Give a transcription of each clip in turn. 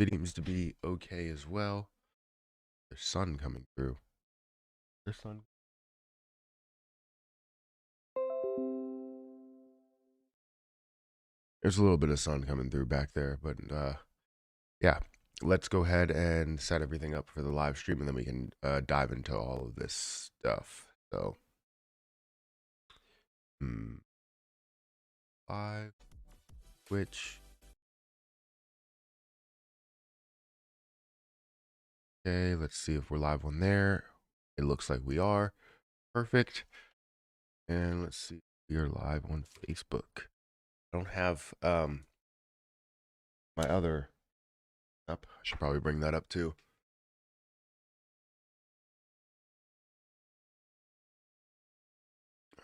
Seems to be okay as well. There's sun coming through. There's sun. There's a little bit of sun coming through back there, but yeah. Let's go ahead and set everything up for the live stream, and then we can dive into all of this stuff. So, live, Twitch. Okay, let's see if we're live on there. It looks like we are. Perfect. And let's see, we are live on Facebook. I don't have my other up. I should probably bring that up too.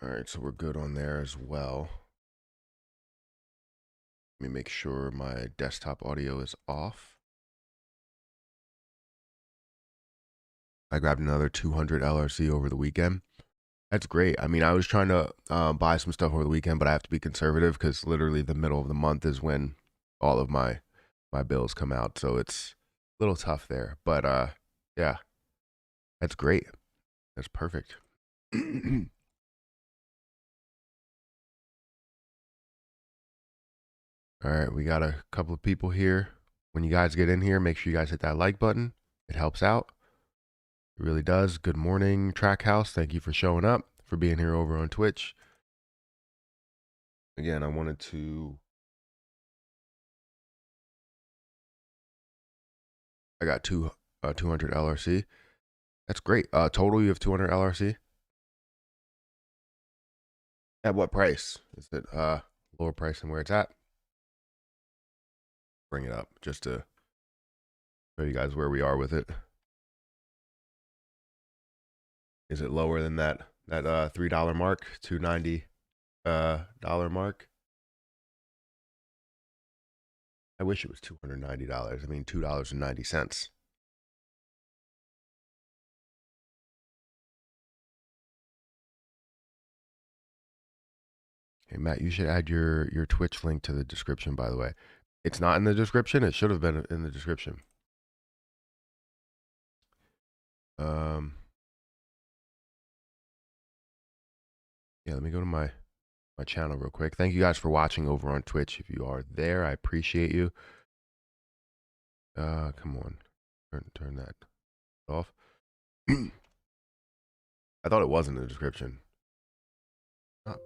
All right, so we're good on there as well. Let me make sure my desktop audio is off. I grabbed another 200 LRC over the weekend. That's great. I mean, I was trying to buy some stuff over the weekend, but I have to be conservative because literally the middle of the month is when all of my bills come out. So it's a little tough there. But yeah, that's great. That's perfect. All right, we got a couple of people here. When you guys get in here, make sure you guys hit that like button. It helps out. It really does. Good morning, Trackhouse. Thank you for showing up, for being here over on Twitch. Again, I wanted to... I got 200 LRC. That's great. Total, you have 200 LRC? At what price? Is it lower price than where it's at? Bring it up just to show you guys where we are with it. Is it lower than that $3 mark, $290 dollar mark? I wish it was $290. I mean, $2.90. Hey Matt, you should add your Twitch link to the description, by the way. It's not in the description. It should have been in the description. Yeah, let me go to my channel real quick. Thank you guys for watching over on Twitch. If you are there, I appreciate you. Come on, turn that off. I thought it was in the description. Oh.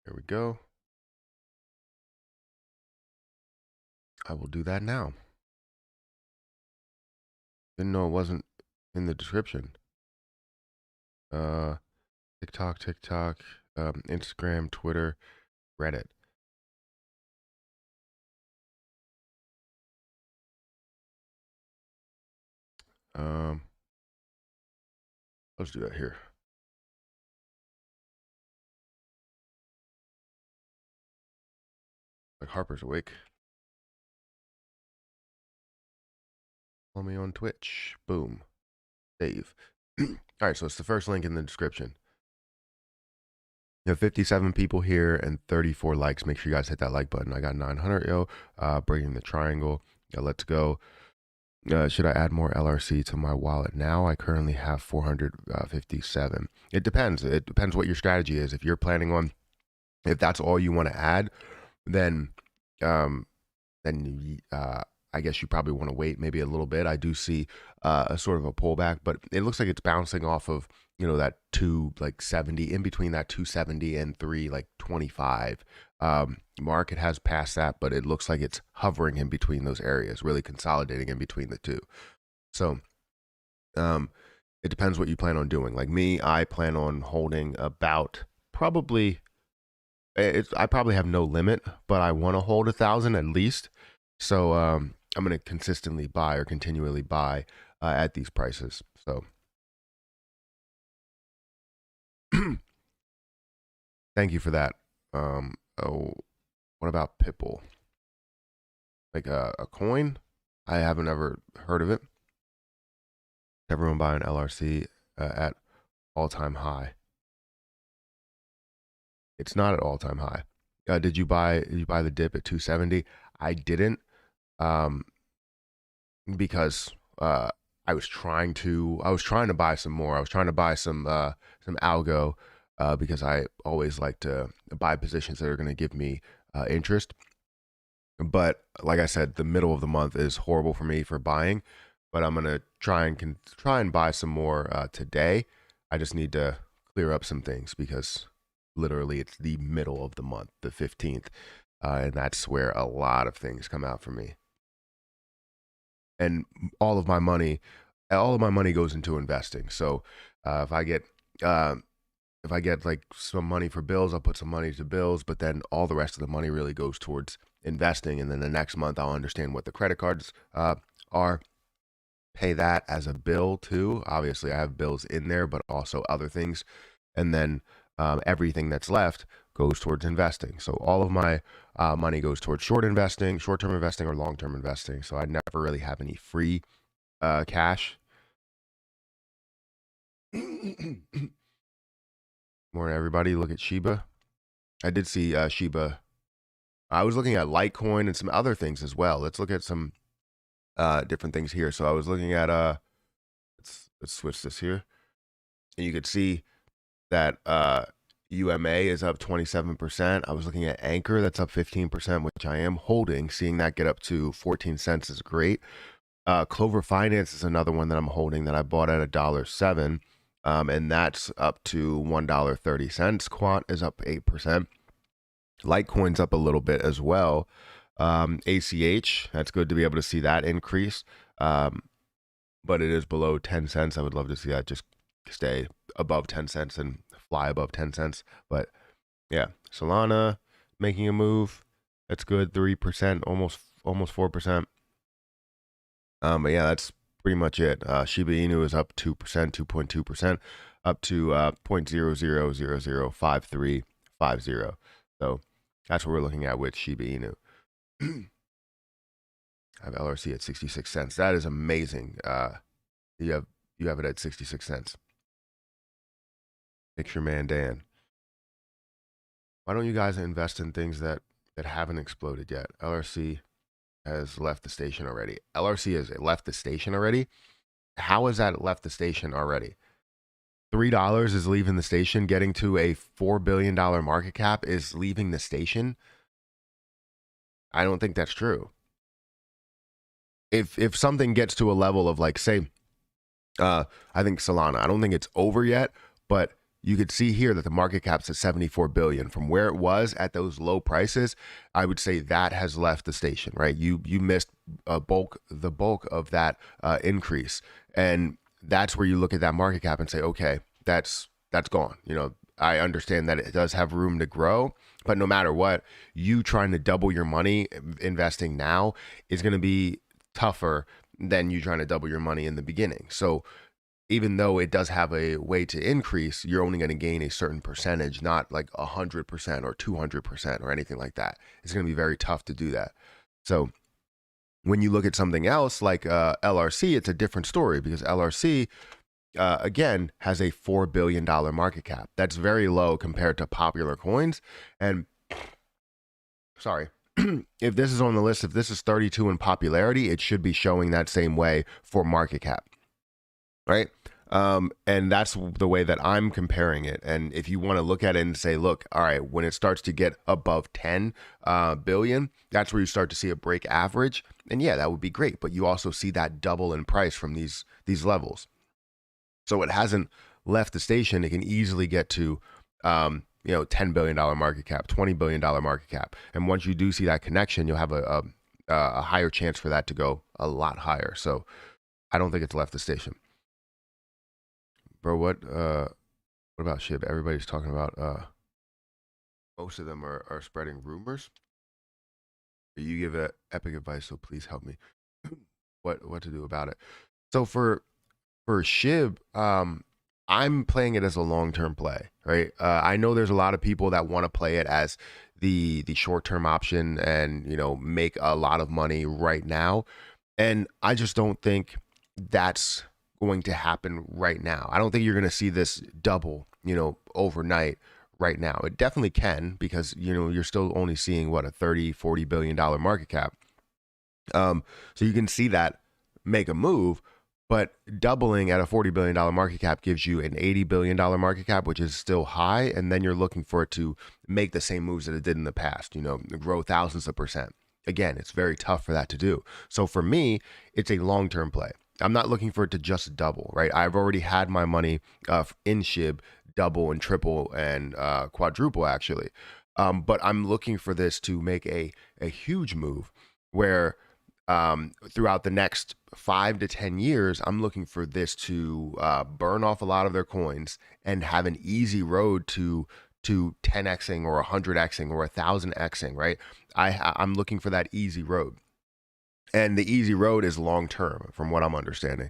Here we go. I will do that now. Didn't know it wasn't in the description. TikTok, Instagram, Twitter, Reddit. Let's do that here. Like Harper's awake. Follow me on Twitch. Boom. Save. All right, so it's the first link in the description. You have 57 people here and 34 likes. Make sure you guys hit that like button. I got 900, yo. Breaking the triangle. Let's go. Should I add more LRC to my wallet now? I currently have 457. It depends. It depends what your strategy is. If you're planning on, if that's all you want to add, then I guess you probably want to wait maybe a little bit. I do see a sort of a pullback, but it looks like it's bouncing off of, you know, that 270, in between that 270 and 325 mark. It has passed that, but it looks like it's hovering in between those areas, really consolidating in between the two. So it depends what you plan on doing. Like me, I plan on holding about probably, I probably have no limit, but I want to hold 1,000 at least. So I'm going to consistently buy or continually buy at these prices. So thank you for that. Oh, what about Pipple? Like a coin? I haven't ever heard of it. Everyone buying LRC at all-time high. It's not at all-time high. Did you buy the dip at 270? I didn't, um, because I was trying to buy some more. I was trying to buy some algo, because I always like to buy positions that are going to give me interest. But like I said, the middle of the month is horrible for me for buying. But I'm gonna try and buy some more today. I just need to clear up some things because literally it's the middle of the month, the 15th, and that's where a lot of things come out for me. And all of my money goes into investing. So if I get like some money for bills, I'll put some money to bills, but then all the rest of the money really goes towards investing. And then the next month I'll understand what the credit cards are, pay that as a bill too. Obviously I have bills in there, but also other things. And then everything that's left goes towards investing. So all of my money goes towards short-term investing or long-term investing. So I never really have any free cash. Morning, everybody. Look at SHIBA. I did see SHIBA. I was looking at Litecoin and some other things as well. Let's look at some different things here. So I was looking at let's switch this here, and you could see that UMA is up 27%. I was looking at Anchor, that's up 15%, which I am holding. Seeing that get up to 14 cents is great. Clover Finance is another one that I'm holding that I bought at $1.07. And that's up to $1.30. Quant is up 8%. Litecoin's up a little bit as well. ACH, that's good to be able to see that increase. But it is below 10 cents. I would love to see that just stay above 10 cents and fly above 10 cents. But yeah, Solana making a move. That's good. 3%, almost 4%. But yeah, that's pretty much it. Shiba Inu is up 2%, 2.2%, up to 0.00005350. So that's what we're looking at with Shiba Inu. I have LRC at 66 cents. That is amazing. You have it at 66 cents. Picture man Dan. Why don't you guys invest in things that haven't exploded yet? LRC has left the station already. LRC has left the station already. How has that left the station already? $3 is leaving the station. Getting to a $4 billion market cap is leaving the station. I don't think that's true. If something gets to a level of like, say, I think Solana, I don't think it's over yet, but you could see here that the market cap's at 74 billion. From where it was at those low prices, I would say that has left the station, right? You missed the bulk of that increase, and that's where you look at that market cap and say, okay, that's gone. You know, I understand that it does have room to grow, but no matter what, you trying to double your money investing now is going to be tougher than you trying to double your money in the beginning. So even though it does have a way to increase, you're only going to gain a certain percentage, not like 100% or 200% or anything like that. It's going to be very tough to do that. So when you look at something else like LRC, it's a different story because LRC, again, has a $4 billion market cap. That's very low compared to popular coins. And sorry, if this is on the list, if this is 32 in popularity, it should be showing that same way for market cap. Right. And that's the way that I'm comparing it. And if you want to look at it and say, look, all right, when it starts to get above 10 billion, that's where you start to see a break average. And yeah, that would be great. But you also see that double in price from these levels. So it hasn't left the station. It can easily get to, $10 billion market cap, $20 billion market cap. And once you do see that connection, you'll have a higher chance for that to go a lot higher. So I don't think it's left the station. Bro, what about SHIB? Everybody's talking about most of them are spreading rumors. You give epic advice, so please help me. what to do about it. So for SHIB, I'm playing it as a long-term play, right? I know there's a lot of people that want to play it as the short-term option and, make a lot of money right now. And I just don't think that's going to happen right now. I don't think you're going to see this double, overnight right now. It definitely can, because you're still only seeing what, a 30-40 billion dollar market cap. So you can see that make a move, but doubling at a $40 billion market cap gives you an $80 billion market cap, which is still high. And then you're looking for it to make the same moves that it did in the past, grow thousands of percent. Again, it's very tough for that to do. So for me, it's a long-term play. I'm not looking for it to just double, right? I've already had my money in SHIB double and triple and quadruple, actually. But I'm looking for this to make a huge move where throughout the next 5 to 10 years, I'm looking for this to burn off a lot of their coins and have an easy road to 10xing or 100xing or 1000xing, right? I'm looking for that easy road. And the easy road is long term, from what I'm understanding.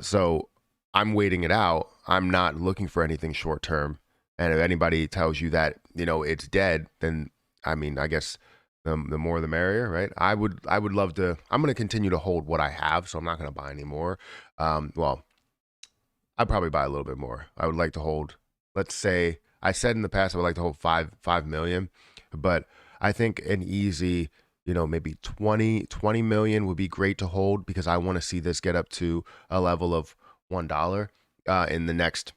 So I'm waiting it out. I'm not looking for anything short term. And if anybody tells you that, it's dead, then I guess the more the merrier, right? I would love to. I'm going to continue to hold what I have, so I'm not going to buy any more. Well, I'd probably buy a little bit more. I would like to hold, let's say, I said in the past I would like to hold 5 million, but I think an easy, maybe 20 million would be great to hold, because I want to see this get up to a level of $1 in the next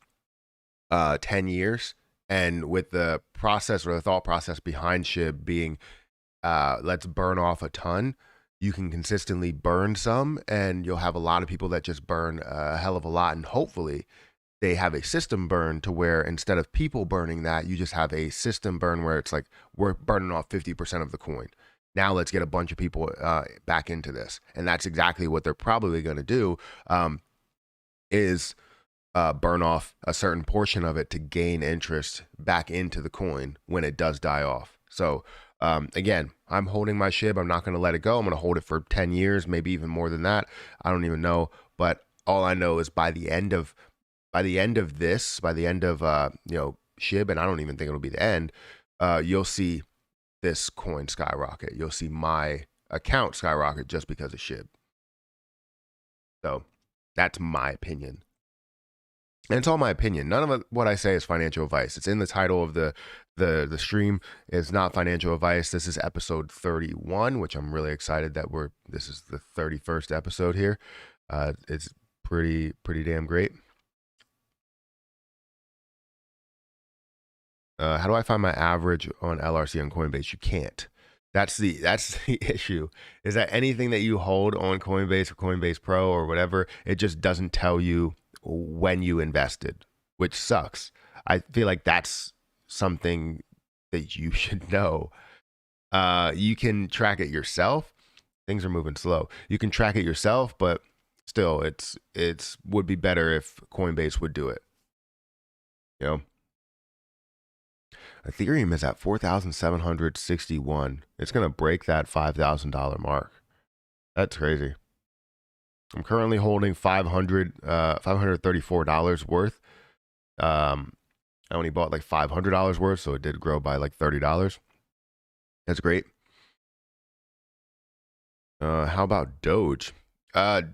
10 years. And with the process, or the thought process behind SHIB being, let's burn off a ton, you can consistently burn some, and you'll have a lot of people that just burn a hell of a lot. And hopefully they have a system burn to where, instead of people burning that, you just have a system burn where it's like, we're burning off 50% of the coin. Now let's get a bunch of people back into this. And that's exactly what they're probably going to do, is burn off a certain portion of it to gain interest back into the coin when it does die off. So again, I'm holding my SHIB. I'm not going to let it go. I'm going to hold it for 10 years, maybe even more than that. I don't even know. But all I know is by the end of SHIB, and I don't even think it'll be the end, you'll see this coin skyrocket. You'll see my account skyrocket just because of SHIB. So that's my opinion. And it's all my opinion. None of what I say is financial advice. It's in the title of the stream. It's not financial advice. This is episode 31, which I'm really excited that this is the 31st episode here. It's pretty damn great. How do I find my average on LRC on Coinbase? You can't. That's the issue, is that anything that you hold on Coinbase or Coinbase Pro or whatever, it just doesn't tell you when you invested, which sucks. I feel like that's something that you should know. You can track it yourself. Things are moving slow. You can track it yourself, but still, it's would be better if Coinbase would do it. Ethereum is at 4,761. It's going to break that $5,000 mark. That's crazy. I'm currently holding $534 worth. I only bought like $500 worth, so it did grow by like $30. That's great. How about Doge?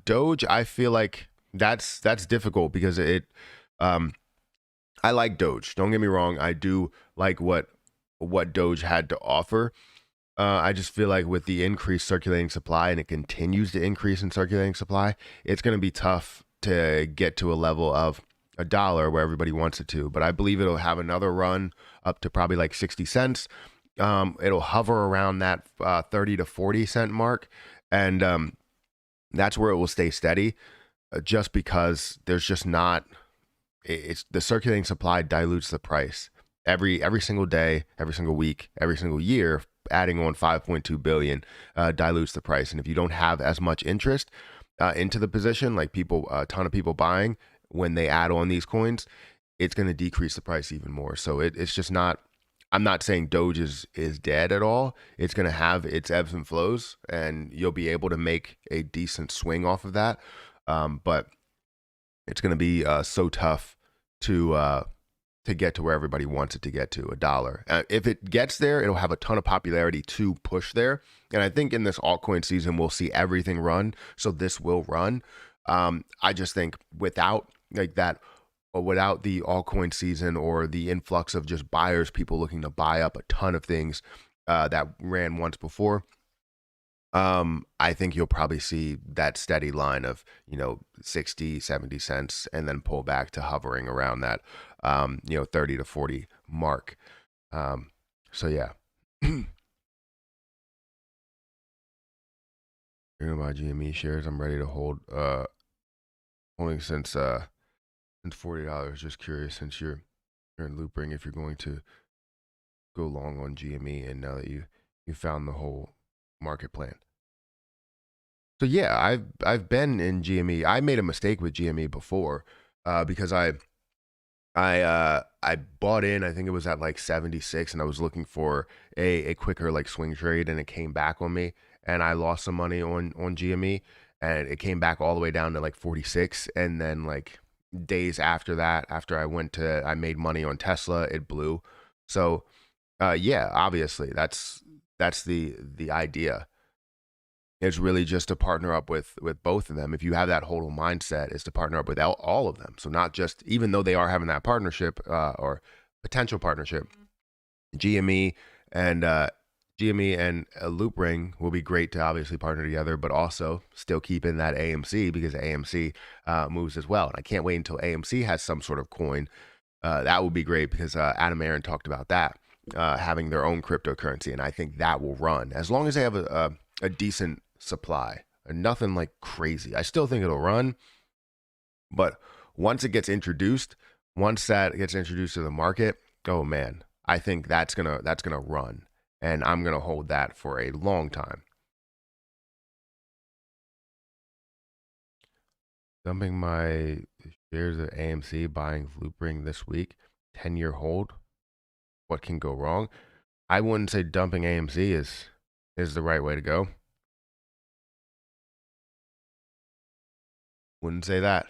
Doge, I feel like that's difficult, because I like Doge. Don't get me wrong. I do like what Doge had to offer. I just feel like with the increased circulating supply, and it continues to increase in circulating supply, it's going to be tough to get to a level of $1 where everybody wants it to. But I believe it'll have another run up to probably like 60 cents. It'll hover around that 30 to 40 cent mark. And that's where it will stay steady, just because there's just not... It's the circulating supply dilutes the price every single day, every single week, every single year. Adding on 5.2 billion dilutes the price. And if you don't have as much interest into the position, like a ton of people buying, when they add on these coins, it's going to decrease the price even more. So it's just not. I'm not saying Doge is dead at all. It's going to have its ebbs and flows, and you'll be able to make a decent swing off of that. But it's going to be so tough to get to where everybody wants it to get to, $1. If it gets there, it'll have a ton of popularity to push there. And I think in this altcoin season, we'll see everything run. So this will run. I just think without like that without the altcoin season or the influx of just buyers, people looking to buy up a ton of things that ran once before, I think you'll probably see that steady line of, 60, 70 cents and then pull back to hovering around that, 30 to 40 mark. So yeah. You're gonna buy GME shares. I'm ready to hold, holding since $40. Just curious, since you're in LOOPRING, if you're going to go long on GME, and now that you found the whole market plan. So yeah, I've been in GME. I made a mistake with GME before, because I bought in. I think it was at like 76, and I was looking for a quicker like swing trade, and it came back on me, and I lost some money on GME, and it came back all the way down to like 46, and then like days after that, after I made money on Tesla, it blew. So yeah, obviously that's the idea. It's really just to partner up with both of them. If you have that hodl mindset, is to partner up with all of them. So not just, even though they are having that partnership or potential partnership, GME and LOOPRING will be great to obviously partner together, but also still keep in that AMC, because AMC moves as well. And I can't wait until AMC has some sort of coin. That would be great, because Adam Aaron talked about that, having their own cryptocurrency. And I think that will run as long as they have a decent supply, and nothing like crazy. I still think it'll run, but once that gets introduced to the market, oh man, I think that's gonna run, and I'm gonna hold that for a long time. Dumping my shares of AMC, buying LOOPRING this week, 10-year hold. What can go wrong? I wouldn't say dumping AMC is the right way to go. Wouldn't say that.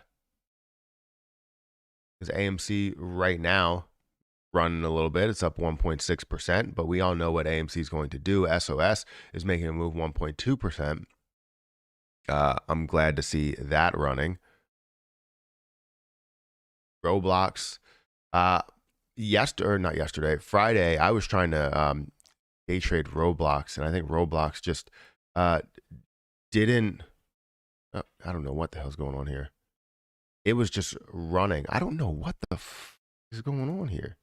Because AMC right now running a little bit. It's up 1.6%, but we all know what AMC is going to do. SOS is making a move 1.2%. I'm glad to see that running. Roblox, Friday, I was trying to day trade Roblox, and I think Roblox just didn't. I don't know what the hell's going on here. It was just running. I don't know what the is going on here.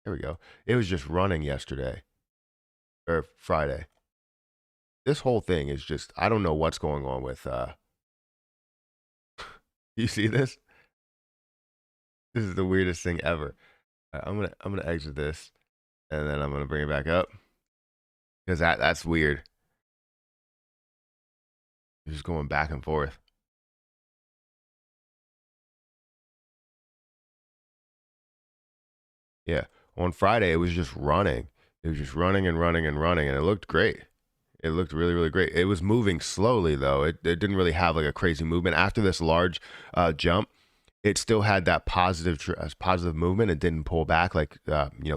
There we go. It was just running yesterday or Friday. This whole thing is just, I don't know what's going on with you see this? This is the weirdest thing ever. I'm gonna exit this, and then I'm gonna bring it back up, because that's weird. It's just going back and forth. Yeah. On Friday, it was just running. It was just running and running and running, and it looked great. It looked really, really great. It was moving slowly, though. It didn't really have like a crazy movement. After this large jump, it still had that positive movement. It didn't pull back like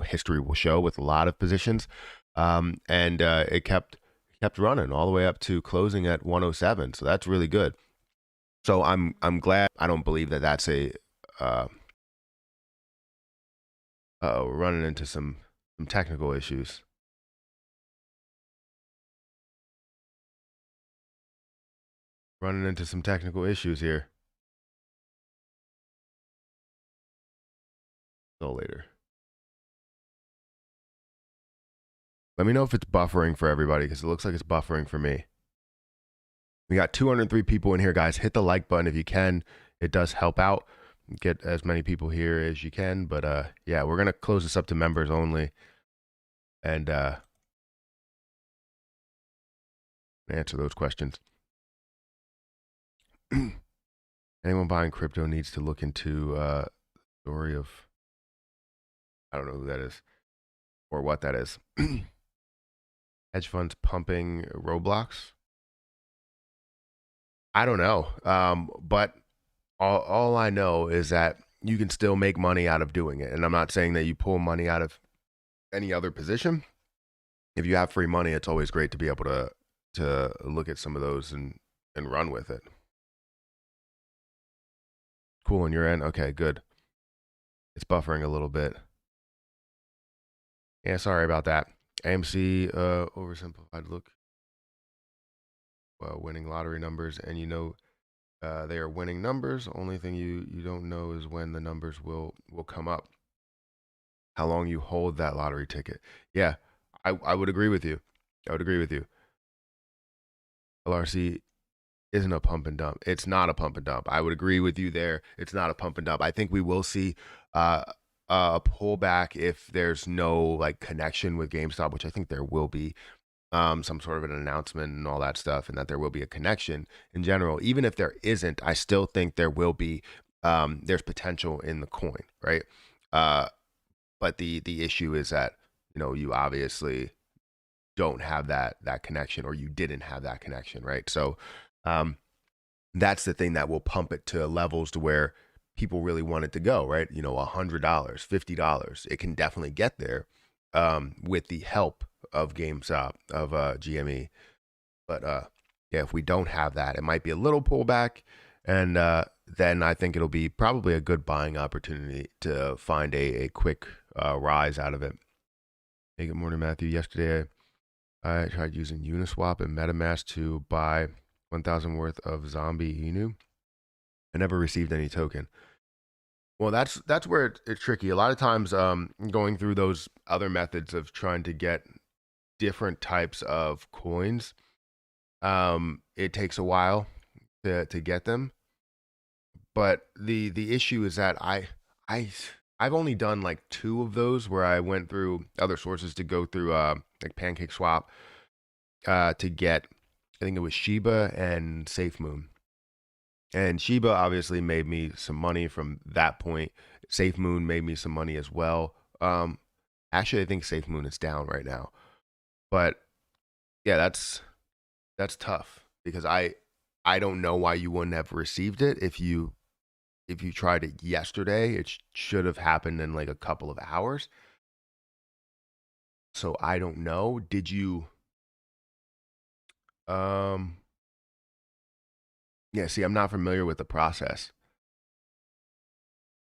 history will show with a lot of positions, and it kept running all the way up to closing at 107. So that's really good. So I'm glad. I don't believe that that's a we're running into some technical issues. Running into some technical issues here. So later. Let me know if it's buffering for everybody, because it looks like it's buffering for me. We got 203 people in here, guys. Hit the like button if you can. It does help out. Get as many people here as you can. But yeah, we're going to close this up to members only. And answer those questions. Anyone buying crypto needs to look into story of, I don't know who that is or what that is. Hedge funds pumping Roblox. I don't know. But all I know is that you can still make money out of doing it. And I'm not saying that you pull money out of any other position. If you have free money, it's always great to be able to look at some of those and run with it. Cool on your end? Okay, good. It's buffering a little bit. Yeah, sorry about that. AMC oversimplified look, winning lottery numbers, and they are winning numbers. Only thing you don't know is when the numbers will come up. How long you hold that lottery ticket. Yeah, I would agree with you. I would agree with you. LRC isn't a pump and dump. It's not a pump and dump. I would agree with you there. It's not a pump and dump. I think we will see a pullback if there's no like connection with GameStop, which I think there will be. Some sort of an announcement and all that stuff, and that there will be a connection in general. Even if there isn't, I still think there will be. There's potential in the coin, right? But the issue is that you obviously don't have that connection, or you didn't have that connection, right? So that's the thing that will pump it to levels to where people really want it to go, right? $100, $50. It can definitely get there with the help of GameStop, of GME. But yeah, if we don't have that, it might be a little pullback, and then I think it'll be probably a good buying opportunity to find a quick rise out of it. Hey, good morning, Matthew. Yesterday, I tried using Uniswap and MetaMask to buy 1,000 worth of zombie INU. I never received any token. Well, that's where it's tricky. A lot of times, going through those other methods of trying to get different types of coins, it takes a while to get them. But the issue is that I've only done like 2 of those where I went through other sources to go through like Pancake Swap to get, I think it was SHIBA and SafeMoon. And SHIBA obviously made me some money from that point. SafeMoon made me some money as well. Actually, I think SafeMoon is down right now. But yeah, that's tough because I don't know why you wouldn't have received it if you tried it yesterday. It should have happened in like a couple of hours. So I don't know. Did you? Yeah. See, I'm not familiar with the process.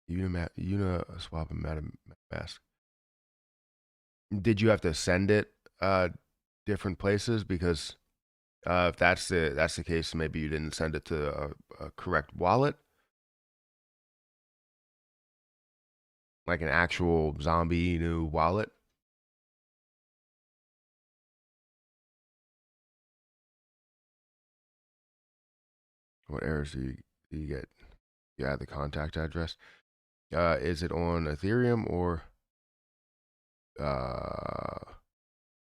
Uniswap and MetaMask. Did you have to send it different places? Because if that's the case, maybe you didn't send it to a correct wallet, like an actual zombie new wallet. What errors do you get? You add the contact address. Is it on Ethereum or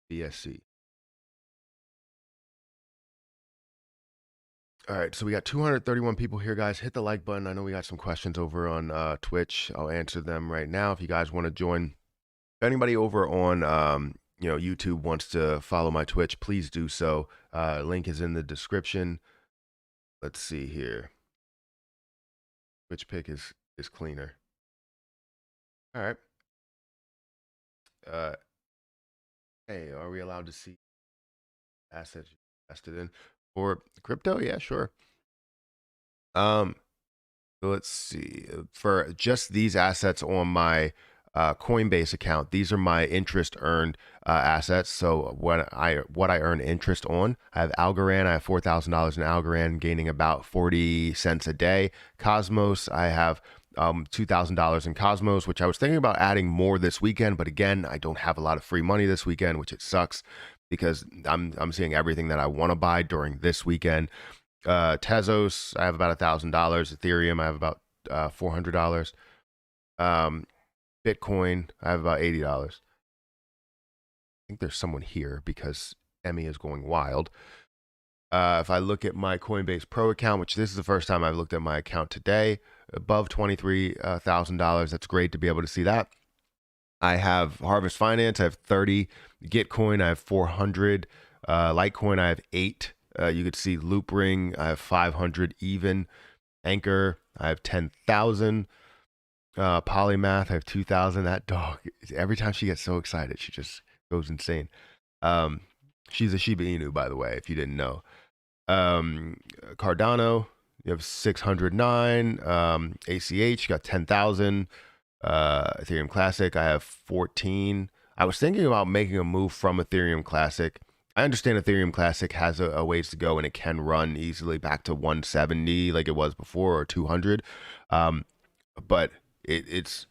BSC? All right, so we got 231 people here, guys. Hit the like button. I know we got some questions over on Twitch. I'll answer them right now. If you guys want to join, if anybody over on YouTube wants to follow my Twitch, please do so. Link is in the description. Let's see here. Which pick is cleaner? All right. Hey, are we allowed to see assets you invested in for crypto? Yeah, sure. So let's see. For just these assets on my Coinbase account, these are my interest earned assets. So what I earn interest on, I have Algorand. I have $4,000 in Algorand, gaining about 40 cents a day. Cosmos, I have $2,000 in Cosmos, which I was thinking about adding more this weekend, but again, I don't have a lot of free money this weekend, which it sucks because I'm seeing everything that I want to buy during this weekend. Tezos, I have about $1,000. Ethereum, I have about $400. Bitcoin, I have about $80. I think there's someone here because Emmy is going wild. If I look at my Coinbase Pro account, which this is the first time I've looked at my account today, above $23,000. That's great to be able to see that. I have Harvest Finance. I have 30. Gitcoin, I have 400. Litecoin, I have 8. You could see LOOPRING, I have 500 even. Anchor, I have 10,000. Polymath, I have 2,000. That dog, every time she gets so excited, she just goes insane. She's a Shiba Inu, by the way, if you didn't know. Cardano, You have 609. ACH got 10,000. Ethereum Classic, I have 14. I was thinking about making a move from Ethereum Classic. I understand Ethereum Classic has a ways to go and it can run easily back to 170 like it was before, or 200. But it's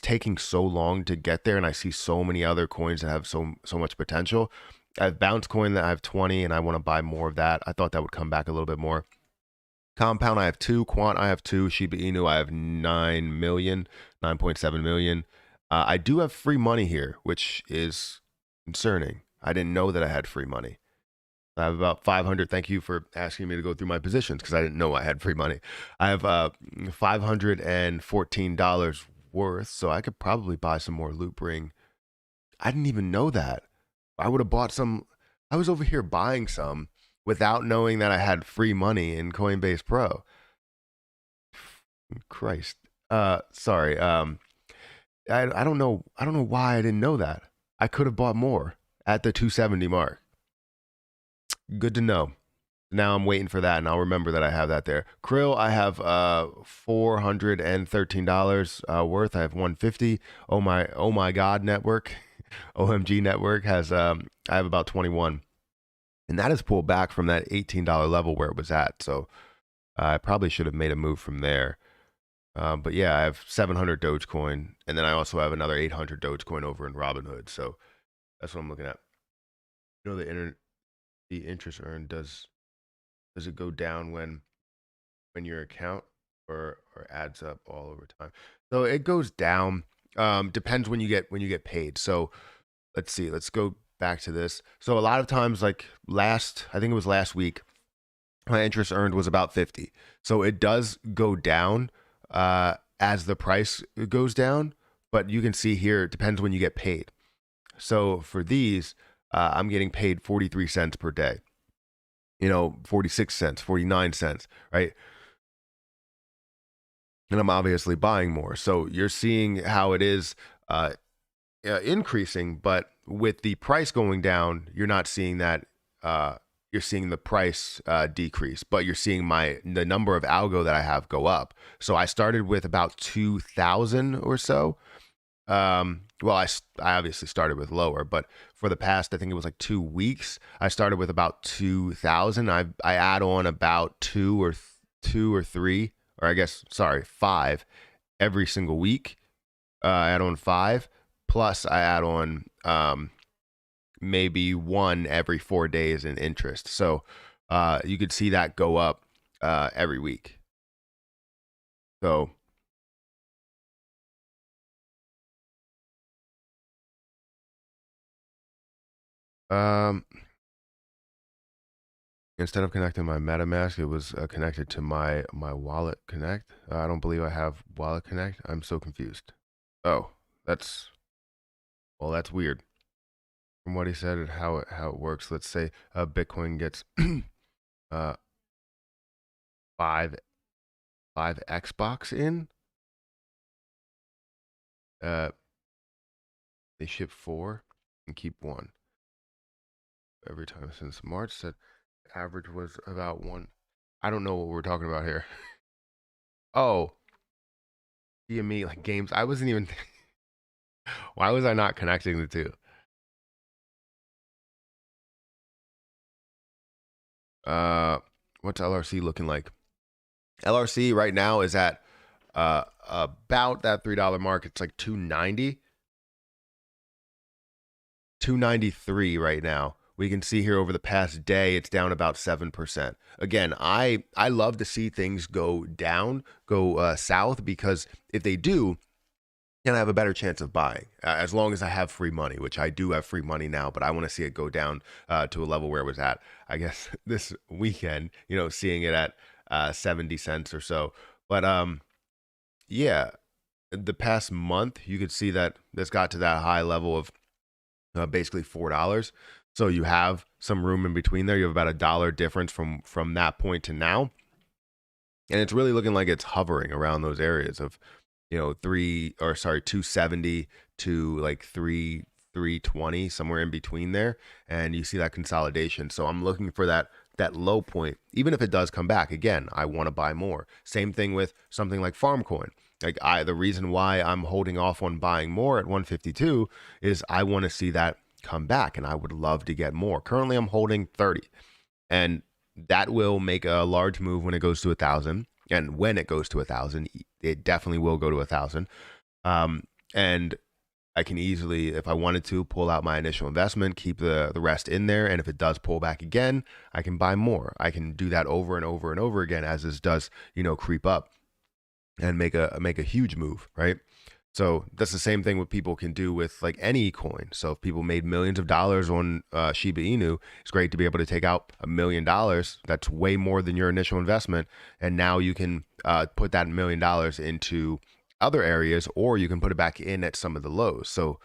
taking so long to get there, and I see so many other coins that have so much potential. I have Bounce Coin that I have 20, and I want to buy more of that. I thought that would come back a little bit more. Compound, I have 2. Quant, I have 2. Shiba Inu, I have 9 million, 9.7 million. I do have free money here, which is concerning. I didn't know that I had free money. I have about 500. Thank you for asking me to go through my positions because I didn't know I had free money. I have $514 worth, so I could probably buy some more LOOPRING. I didn't even know that. I would have bought some. I was over here buying some without knowing that I had free money in Coinbase Pro. Christ. Sorry. I don't know. I don't know why I didn't know that. I could have bought more at the 270 mark. Good to know. Now I'm waiting for that, and I'll remember that I have that there. Krill, I have $413 worth. I have 150. Oh my God network, OMG network has I have about 21, and that has pulled back from that $18 level where it was at. So I probably should have made a move from there. But yeah, I have 700 Dogecoin, and then I also have another 800 Dogecoin over in Robinhood. So that's what I'm looking at. You know, the interest earned, does it go down when your account or adds up all over time? So it goes down. Depends when you get paid. So let's see. Let's go back to this. So a lot of times, like I think it was last week, my interest earned was about 50. So it does go down as the price goes down. But you can see here, it depends when you get paid. So for these, I'm getting paid 43 cents per day. 46 cents, 49 cents, right? And I'm obviously buying more. So you're seeing how it is increasing, but with the price going down, you're not seeing that. You're seeing the price decrease, but you're seeing the number of algo that I have go up. So I started with about 2,000 or so. Well, I obviously started with lower, but for the past, I think it was like 2 weeks, I started with about 2,000. I add on about 2 or 3, or I guess, sorry, 5 every single week. I add on 5, plus I add on maybe 1 every 4 days in interest. So you could see that go up every week. So instead of connecting my MetaMask, it was connected to my Wallet Connect. I don't believe I have Wallet Connect. I'm so confused. Oh, that's weird. From what he said and how it works, let's say Bitcoin gets 5 Xbox in. They ship 4 and keep 1 every time since March. Said average was about 1. I don't know what we're talking about here. Oh, DME, like games. I wasn't even. Why was I not connecting the two? What's LRC looking like? LRC right now is at about that $3 mark. It's like 290, 293 right now. We can see here over the past day, it's down about 7%. Again, I love to see things go down, go south, because if they do, then I have a better chance of buying, as long as I have free money, which I do have free money now, but I want to see it go down to a level where it was at, I guess, this weekend, seeing it at 70 cents or so. But yeah, the past month, you could see that this got to that high level of basically $4. So you have some room in between there. You have about $1 difference from that point to now. And it's really looking like it's hovering around those areas of, 270 to like 320, somewhere in between there. And you see that consolidation. So I'm looking for that that low point, even if it does come back again, I want to buy more. Same thing with something like Farmcoin. Like the reason why I'm holding off on buying more at 152 is I want to see that come back, and I would love to get more. Currently, I'm holding 30, and that will make a large move when it goes to 1,000. And when it goes to 1,000, it definitely will go to 1,000. And I can easily, if I wanted to, pull out my initial investment, keep the rest in there. And if it does pull back again, I can buy more. I can do that over and over and over again as this does, creep up and make a huge move, right? So that's the same thing what people can do with like any coin. So if people made millions of dollars on Shiba Inu, it's great to be able to take out $1 million. That's way more than your initial investment. And now you can put that $1 million into other areas, or you can put it back in at some of the lows. So,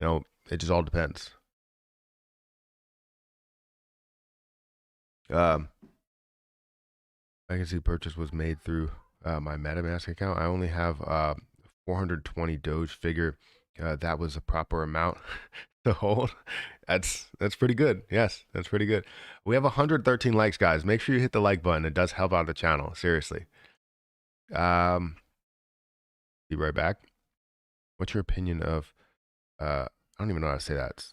it just all depends. I can see purchase was made through my MetaMask account. I only have 420 Doge. Figure that was a proper amount to hold. That's pretty good. Yes, that's pretty good. We have 113 likes, guys. Make sure you hit the like button. It does help out the channel. Seriously. Be right back. What's your opinion of I don't even know how to say that.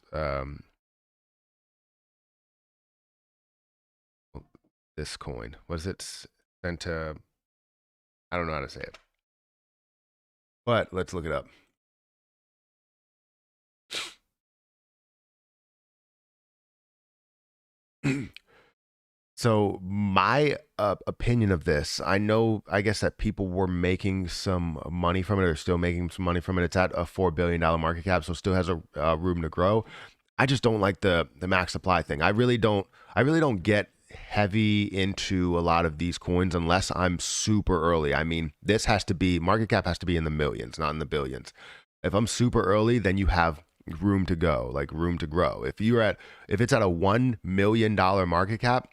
This coin. Was it sent to? I don't know how to say it. But let's look it up. So my opinion of this, I guess that people were making some money from it, or still making some money from it. It's at a $4 billion market cap, so still has a room to grow. I just don't like the max supply thing. I really don't get heavy into a lot of these coins unless I'm super early. I mean, market cap has to be in the millions, not in the billions. If I'm super early, then you have room to go, like room to grow. If it's at a $1 million market cap,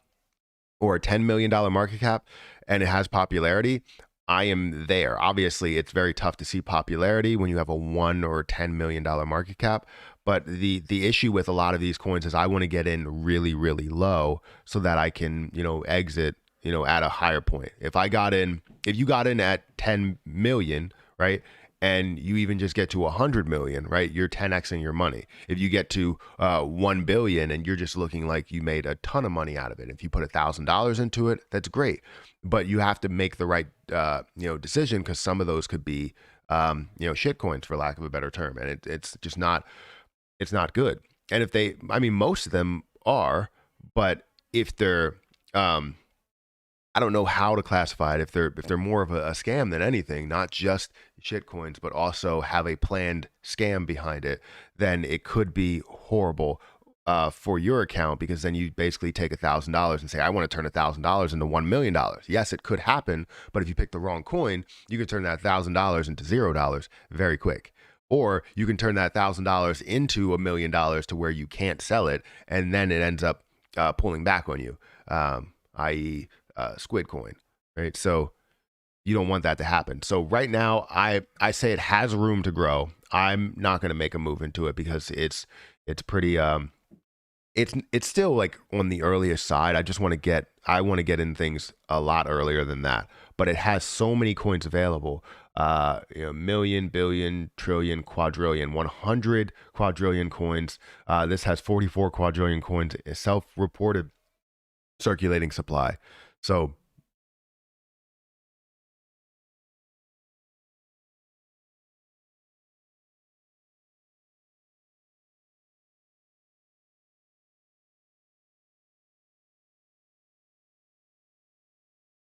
or a $10 million market cap, and it has popularity, I am there. Obviously, it's very tough to see popularity when you have a $1 or $10 million market cap. But the issue with a lot of these coins is I want to get in really, really low so that I can, exit, at a higher point. If you got in at 10 million, right? And you even just get to 100 million, right? You're 10xing your money. If you get to 1 billion and you're just looking like you made a ton of money out of it, if you put $1,000 into it, that's great. But you have to make the right, decision, because some of those could be, shit coins, for lack of a better term, and it's just not, it's not good. And most of them are, but if they're, I don't know how to classify it. If they're more of a scam than anything, not just shit coins, but also have a planned scam behind it, then it could be horrible for your account, because then you basically take $1,000 and say, I want to turn $1,000 into $1 million. Yes, it could happen, but if you pick the wrong coin, you could turn that $1,000 into $0 very quick. Or you can turn that $1,000 into $1 million to where you can't sell it, and then it ends up pulling back on you, i.e., Squid Coin, right? So you don't want that to happen. So right now, I say it has room to grow. I'm not going to make a move into it because it's pretty it's still like on the earliest side. I want to get in things a lot earlier than that. But it has so many coins available. Million, billion, trillion, quadrillion, 100 quadrillion coins. This has 44 quadrillion coins, a self-reported circulating supply. So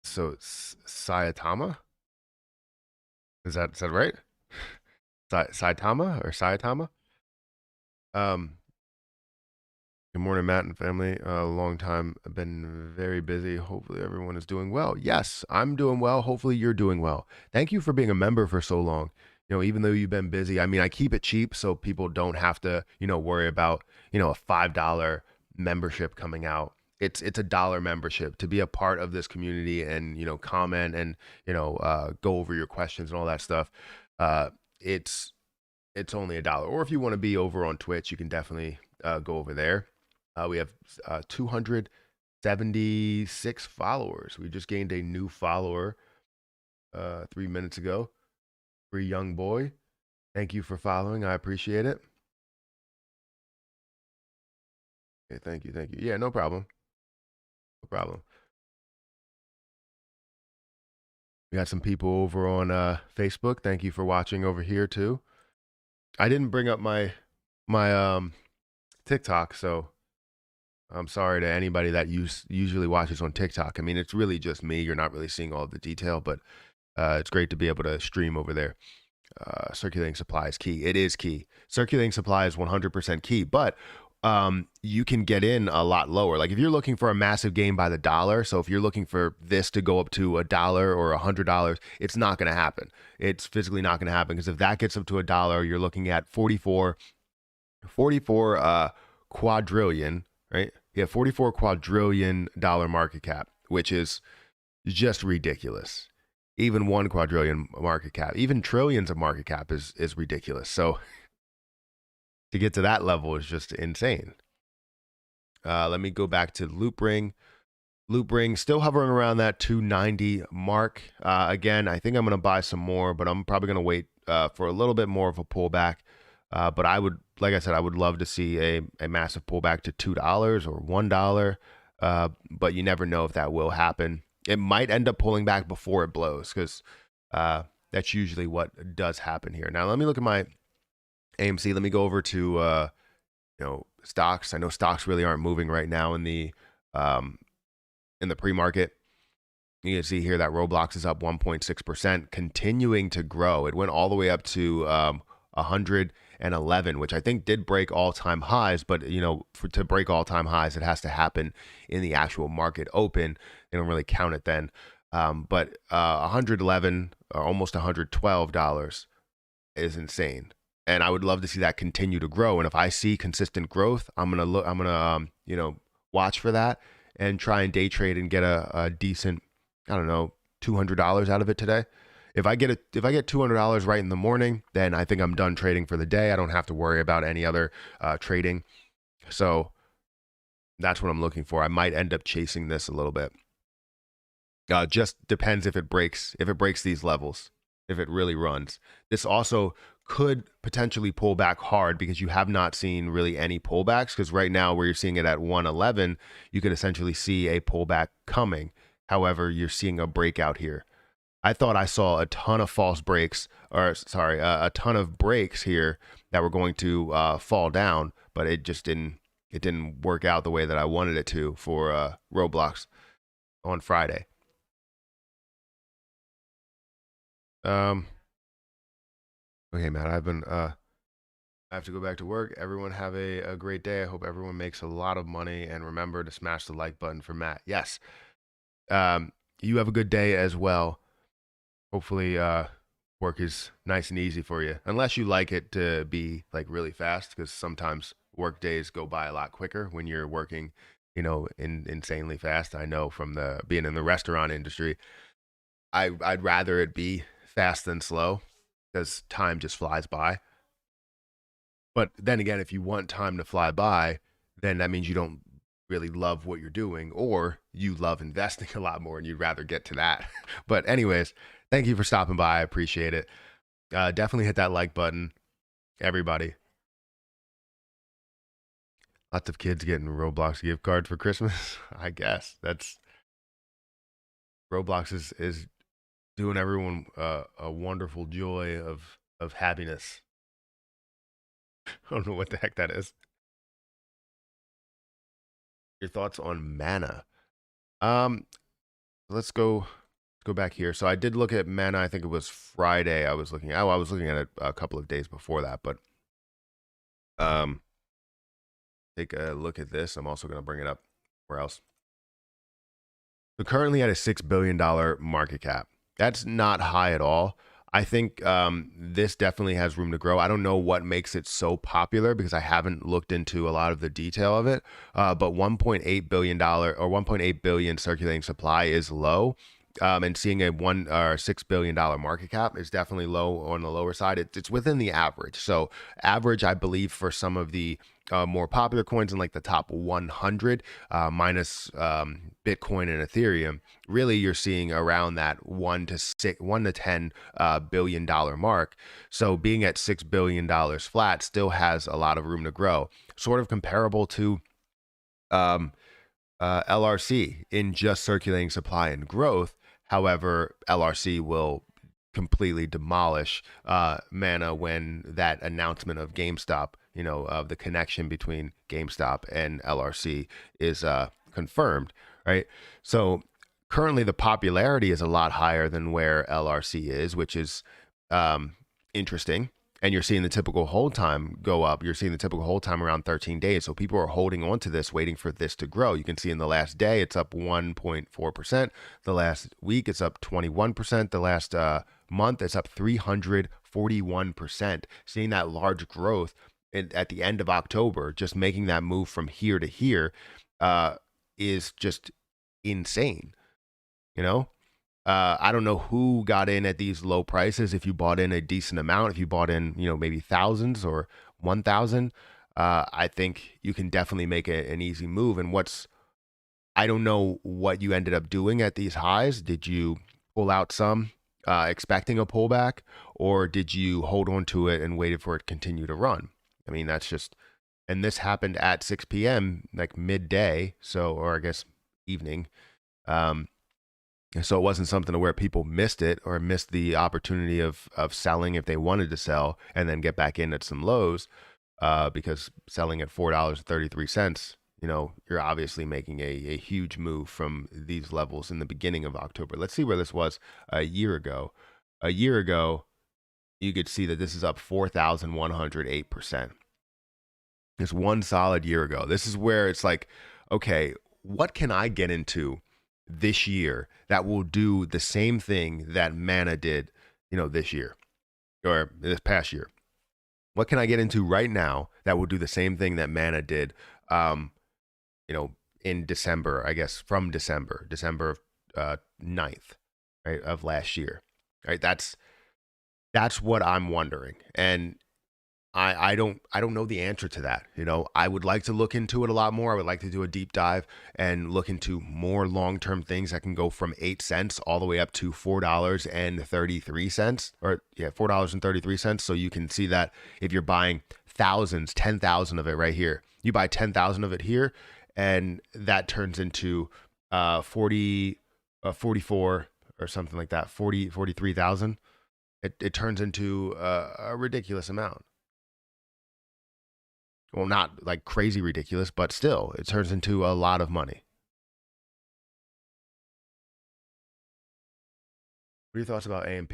Saitama? Is that right? Saitama or Saitama? Good morning, Matt and family. A long time. I've been very busy. Hopefully everyone is doing well. Yes, I'm doing well. Hopefully you're doing well. Thank you for being a member for so long. Even though you've been busy, I keep it cheap so people don't have to, worry about, a $5 membership coming out. It's a dollar membership to be a part of this community and, comment and, go over your questions and all that stuff. It's only $1. Or if you want to be over on Twitch, you can definitely go over there. We have 200 76 followers. We just gained a new follower 3 minutes ago. Free young boy. Thank you for following. I appreciate it. Okay, thank you. Thank you. Yeah, no problem. No problem. We got some people over on Facebook. Thank you for watching over here too. I didn't bring up my TikTok, so I'm sorry to anybody that usually watches on TikTok. I mean, it's really just me. You're not really seeing all of the detail, but it's great to be able to stream over there. Circulating supply is key. It is key. Circulating supply is 100% key, but you can get in a lot lower. Like if you're looking for a massive gain by the dollar, so if you're looking for this to go up to $1 or $100, it's not going to happen. It's physically not going to happen, because if that gets up to $1, you're looking at 44 quadrillion, right? Yeah, $44 quadrillion market cap, which is just ridiculous. Even 1 quadrillion market cap, even trillions of market cap is ridiculous. So to get to that level is just insane. Let me go back to LOOPRING. LOOPRING still hovering around that 290 mark. Again, I think I'm going to buy some more, but I'm probably going to wait for a little bit more of a pullback. But I would, like I said, I would love to see a massive pullback to $2 or $1. But you never know if that will happen. It might end up pulling back before it blows, because that's usually what does happen here. Now, let me look at my AMC. Let me go over to stocks. I know stocks really aren't moving right now in the pre-market. You can see here that Roblox is up 1.6%, continuing to grow. It went all the way up to 111, which I think did break all-time highs. But to break all-time highs, it has to happen in the actual market open. They don't really count it then. But 111 or almost $112 is insane. And I would love to see that continue to grow. And if I see consistent growth, I'm gonna watch for that and try and day trade and get a decent, $200 out of it today. If I get $200 right in the morning, then I think I'm done trading for the day. I don't have to worry about any other trading. So that's what I'm looking for. I might end up chasing this a little bit. Just depends if it breaks these levels, if it really runs. This also could potentially pull back hard, because you have not seen really any pullbacks, because right now where you're seeing it at 111, you could essentially see a pullback coming. However, you're seeing a breakout here. I thought I saw a ton of false breaks, a ton of breaks here that were going to fall down, but it just didn't work out the way that I wanted it to for Roblox on Friday. Okay, Matt, I have to go back to work. Everyone have a great day. I hope everyone makes a lot of money, and remember to smash the like button for Matt. Yes. You have a good day as well. Hopefully work is nice and easy for you, unless you like it to be like really fast, because sometimes work days go by a lot quicker when you're working, insanely fast. I know from being in the restaurant industry, I'd rather it be fast than slow, because time just flies by. But then again, if you want time to fly by, then that means you don't really love what you're doing, or you love investing a lot more and you'd rather get to that. But anyways, thank you for stopping by. I appreciate it. Definitely hit that like button, everybody. Lots of kids getting Roblox gift card for Christmas. I guess Roblox is doing everyone a wonderful joy of happiness. I don't know what the heck that is. Your thoughts on Mana? Let's go back here. So I did look at Mana. I think it was Friday. I was looking at it a couple of days before that, but take a look at this. I'm also going to bring it up. Where else? So currently at a $6 billion market cap. That's not high at all. I think this definitely has room to grow. I don't know what makes it so popular, because I haven't looked into a lot of the detail of it. But $1.8 billion or 1.8 billion circulating supply is low. and seeing a $1 or $6 billion market cap is definitely low on the lower side. It's within the average. So average, I believe, for some of the more popular coins in like the top 100 minus Bitcoin and Ethereum, really you're seeing around that $1 to $10 billion mark. So being at $6 billion flat still has a lot of room to grow. Sort of comparable to LRC in just circulating supply and growth. However, LRC will completely demolish Mana when that announcement of GameStop, of the connection between GameStop and LRC is confirmed, right? So currently the popularity is a lot higher than where LRC is, which is interesting. And you're seeing the typical hold time go up. You're seeing the typical hold time around 13 days. So people are holding on to this, waiting for this to grow. You can see in the last day, it's up 1.4%. The last week, it's up 21%. The last month, it's up 341%. Seeing that large growth at the end of October, just making that move from here to here is just insane, I don't know who got in at these low prices. If you bought in a decent amount, if you bought in, maybe thousands or 1,000, I think you can definitely make an easy move. And I don't know what you ended up doing at these highs. Did you pull out some expecting a pullback, or did you hold on to it and waited for it to continue to run? I mean, and this happened at 6 p.m., like midday. Or I guess evening. So it wasn't something to where people missed it or missed the opportunity of selling if they wanted to sell and then get back in at some lows, because selling at $4.33, you're obviously making a huge move from these levels in the beginning of October. Let's see where this was a year ago. A year ago, you could see that this is up 4,108%. It's one solid year ago. This is where it's like, okay, what can I get into this year that will do the same thing that Mana did, this year or this past year? What can I get into right now that will do the same thing that Mana did, in December, I guess from December of 9th, right, of last year, right? That's what I'm wondering. And I don't know the answer to that. I would like to look into it a lot more. I would like to do a deep dive and look into more long-term things that can go from 8 cents all the way up to $4.33 or $4.33. So you can see that if you're buying thousands, 10,000 of it right here, you buy 10,000 of it here, and that turns into 44 or something like that, 43,000. It turns into a ridiculous amount. Well, not like crazy ridiculous, but still, it turns into a lot of money. What are your thoughts about AMP?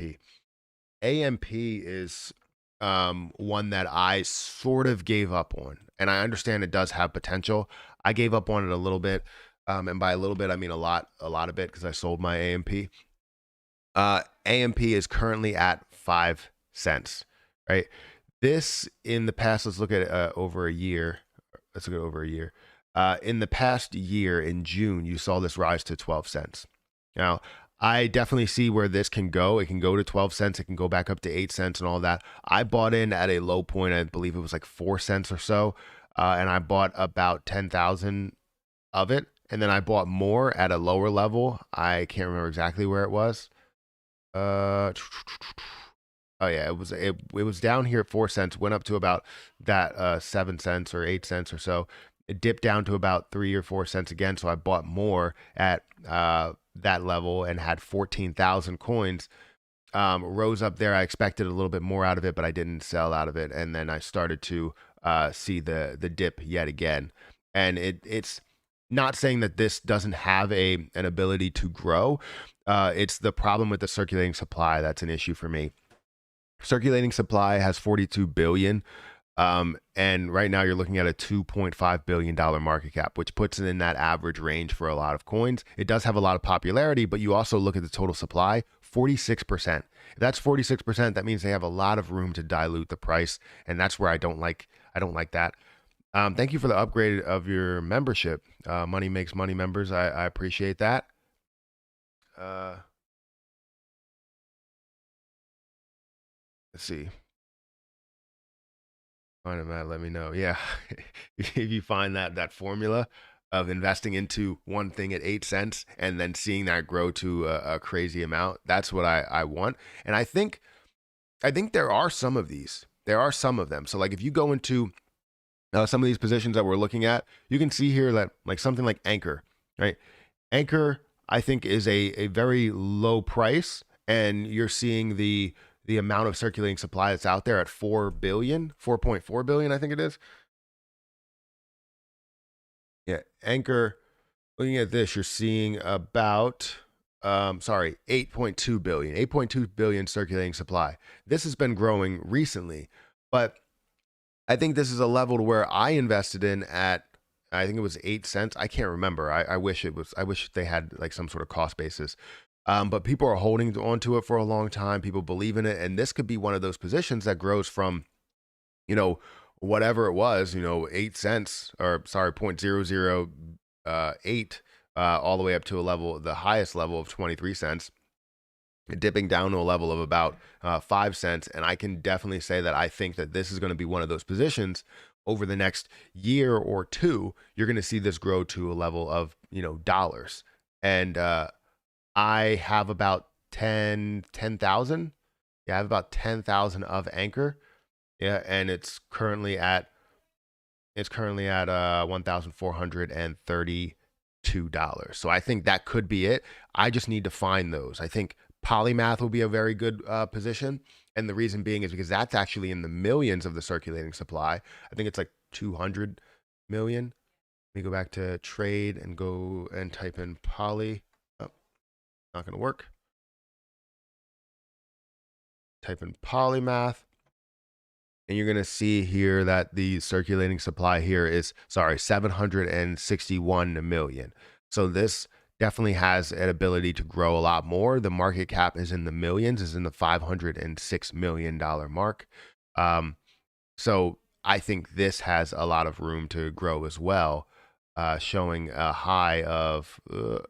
AMP is one that I sort of gave up on, and I understand it does have potential. I gave up on it a little bit, and by a little bit, I mean a lot of it, because I sold my AMP. AMP is currently at 5 cents, right? This in the past, let's look at over a year. Let's look at over a year. In the past year, in June, you saw this rise to 12 cents. Now, I definitely see where this can go. It can go to 12 cents. It can go back up to 8 cents and all that. I bought in at a low point. I believe it was like 4 cents or so. And I bought about 10,000 of it. And then I bought more at a lower level. I can't remember exactly where it was. Oh yeah, it was down here at 4 cents, went up to about that 7 cents or 8 cents or so. It dipped down to about 3 or 4 cents again, so I bought more at that level and had 14,000 coins. Rose up there. I expected a little bit more out of it, but I didn't sell out of it, and then I started to see the dip yet again. And it's not saying that this doesn't have an ability to grow. It's the problem with the circulating supply that's an issue for me. Circulating supply has 42 billion. And right now you're looking at a $2.5 billion market cap, which puts it in that average range for a lot of coins. It does have a lot of popularity, but you also look at the total supply, 46%. If that's 46%, that means they have a lot of room to dilute the price. And that's where I don't like that. Thank you for the upgrade of your membership. Money Makes Money members. I appreciate that. Let's see. Find it, Matt. Let me know. Yeah, if you find that formula of investing into one thing at 8 cents and then seeing that grow to a crazy amount, that's what I want. And I think there are some of these. There are some of them. So like if you go into some of these positions that we're looking at, you can see here that like something like Anchor, right? Anchor, I think, is a very low price, and you're seeing the amount of circulating supply that's out there at 4 billion, 4.4 billion, I think it is. Yeah, Anchor, looking at this, you're seeing about 8.2 billion, 8.2 billion circulating supply. This has been growing recently, but I think this is a level to where I invested in at, I think it was 8 cents. I can't remember. I wish it was. I wish they had like some sort of cost basis. But people are holding onto it for a long time. People believe in it, and this could be one of those positions that grows from, you know, whatever it was, 8 cents, or sorry, 0.008, all the way up to a level, the highest level of 23 cents, dipping down to a level of about 5 cents. And I can definitely say that I think that this is going to be one of those positions over the next year or two. You're going to see this grow to a level of, dollars. And I have about 10,000. Yeah, I have about 10,000 of Anchor. Yeah, and it's currently at $1,432. So I think that could be it. I just need to find those. I think Polymath will be a very good position. And the reason being is because that's actually in the millions of the circulating supply. I think it's like 200 million. Let me go back to trade and go and type in Poly. Oh, not going to work. Type in Polymath. And you're going to see here that the circulating supply here is, 761 million. So this definitely has an ability to grow a lot more. The market cap is in the millions, is in the $506 million mark. So I think this has a lot of room to grow as well, showing a high of,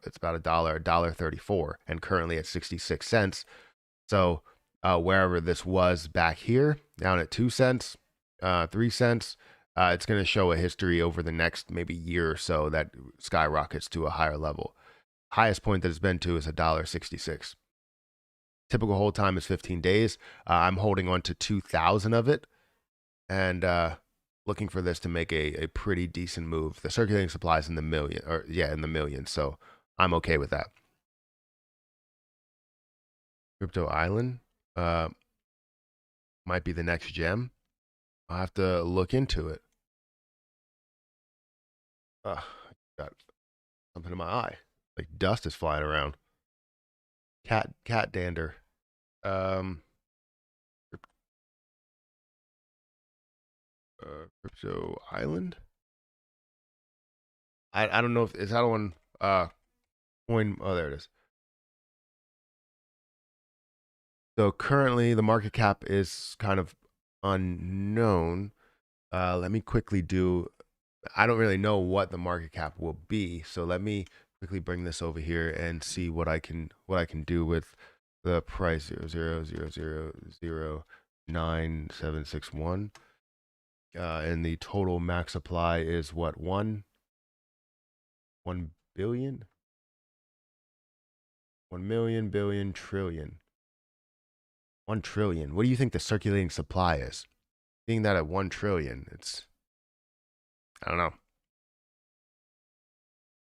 it's about $1.34, and currently at 66 cents. So wherever this was back here, down at 2 cents, 3 cents, it's going to show a history over the next maybe year or so that skyrockets to a higher level. Highest point that it's been to is $1.66. Typical hold time is 15 days. I'm holding on to 2,000 of it, and looking for this to make a pretty decent move. The circulating supply is in the million, in the millions, so I'm okay with that. Crypto Island might be the next gem. I'll have to look into it. Got something in my eye. Like dust is flying around. Cat dander. Crypto Island. I don't know if is that one coin. Oh, there it is. So currently the market cap is kind of unknown. Let me quickly do. I don't really know what the market cap will be, so let me quickly bring this over here and see what I can do with the price 0.0000971. And the total max supply is what, 1 billion, 1 million, billion, trillion, 1 trillion. What do you think the circulating supply is? Being that at 1 trillion, it's, I don't know.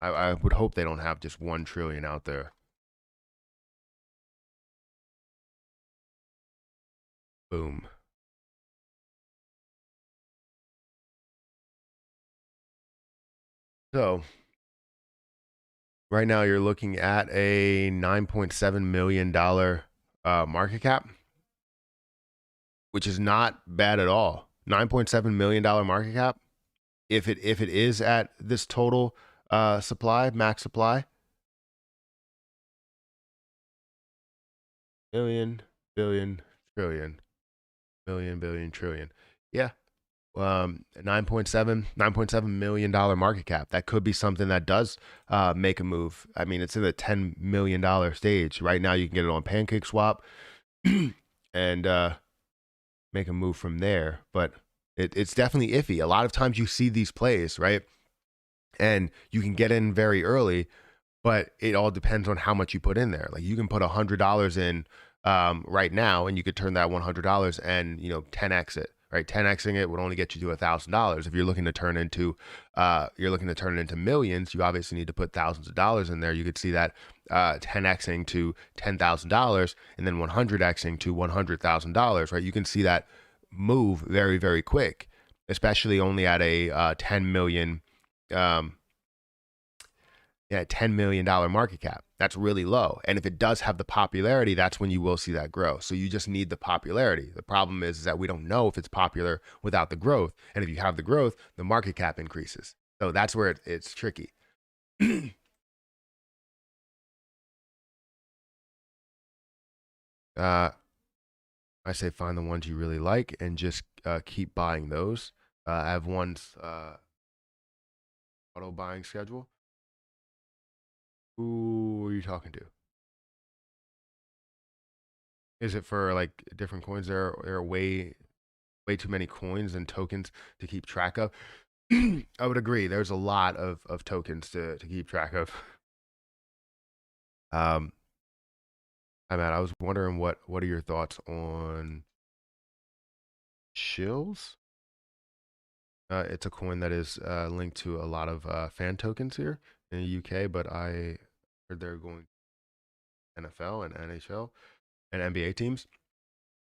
I would hope they don't have just 1 trillion out there. Boom. So right now you're looking at a $9.7 million market cap, which is not bad at all. $9.7 million market cap. If it is at this total supply, max supply, million, billion, trillion, million, billion, trillion. Yeah. $9.7 million market cap. That could be something that does make a move. I mean, it's in the $10 million stage. Right now, you can get it on PancakeSwap. And make a move from there. But it's definitely iffy. A lot of times you see these plays, right? And you can get in very early, but it all depends on how much you put in there. Like you can put $100 in right now, and you could turn that $100 and 10x it. Right, 10xing it would only get you to $1,000. If you're looking to turn into millions, you obviously need to put thousands of dollars in there. You could see that 10xing to $10,000, and then 100xing to $100,000. Right, you can see that move very, very quick, especially only at a 10 million. $10 million market cap. That's really low. And if it does have the popularity, that's when you will see that grow. So you just need the popularity. The problem is that we don't know if it's popular without the growth. And if you have the growth, the market cap increases. So that's where it's tricky. I say find the ones you really like and just keep buying those. I have one's auto buying schedule. Who are you talking to? Is it for like different coins? There are way too many coins and tokens to keep track of. I would agree. There's a lot of tokens to keep track of. I was wondering what are your thoughts on Shills? It's a coin that is linked to a lot of fan tokens here in the UK, but I heard they're going NFL and NHL and NBA teams.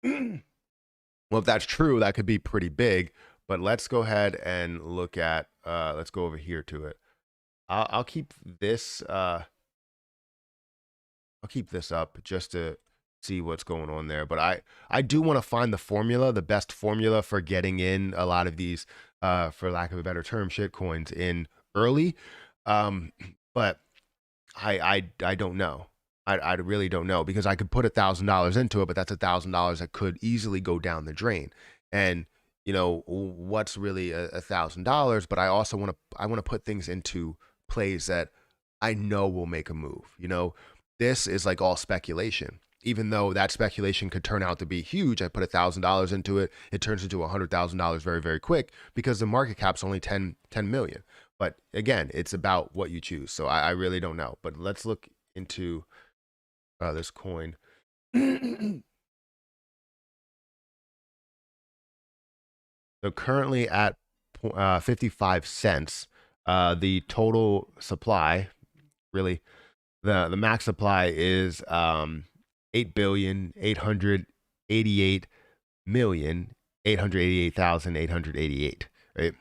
Well, if that's true, that could be pretty big. But let's go ahead and look at. Let's go over here to it. I'll keep this. I'll keep this up just to see what's going on there. But I do want to find the formula, the best formula for getting in a lot of these, for lack of a better term, shit coins in early. But I don't know. I really don't know, because I could put $1,000 into it, but that's $1,000 that could easily go down the drain. And what's really $1,000? But I also want to put things into plays that I know will make a move. This is like all speculation. Even though that speculation could turn out to be huge, I put $1,000 into it. It turns into $100,000 very, very quick, because the market cap's only 10 million. But again, it's about what you choose. So I really don't know. But let's look into this coin. So currently at 55 cents, the total supply, really, the max supply is 8,888,888,888, right?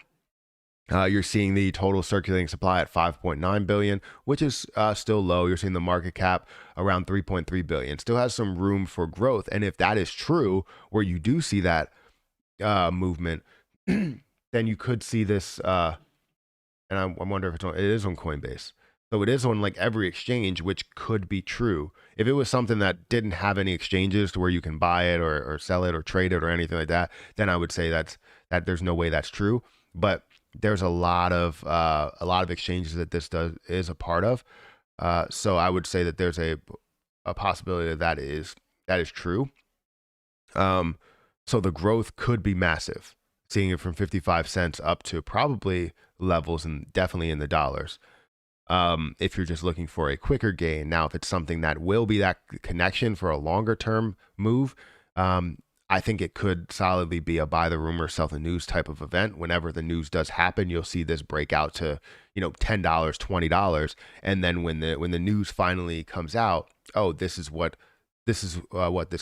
You're seeing the total circulating supply at 5.9 billion, which is still low. You're seeing the market cap around 3.3 billion. Still has some room for growth. And if that is true, where you do see that movement, then you could see this. And I wonder if it is on Coinbase. So it is on like every exchange, which could be true. If it was something that didn't have any exchanges to where you can buy it or sell it or trade it or anything like that, then I would say that there's no way that's true. But there's a lot of exchanges that this is a part of. So I would say that there's a possibility that is true. So the growth could be massive, seeing it from 55 cents up to probably levels and definitely in the dollars. If you're just looking for a quicker gain. Now, if it's something that will be that connection for a longer term move, I think it could solidly be a buy the rumor, sell the news type of event. Whenever the news does happen, you'll see this break out to, $10, $20. And then when the news finally comes out, oh, this is what this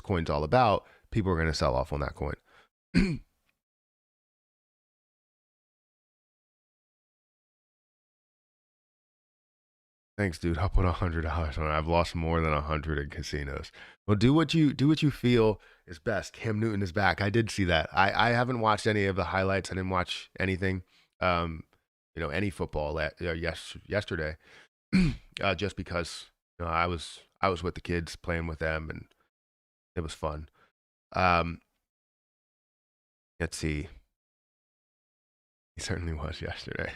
coin's all about, people are going to sell off on that coin. Thanks, dude. I'll put $100 on it. I've lost more than 100 in casinos. Well, do what you feel is best. Cam Newton is back. I did see that. I haven't watched any of the highlights. I didn't watch anything, any football yesterday, just because I was with the kids playing with them, and it was fun. Let's see. He certainly was yesterday.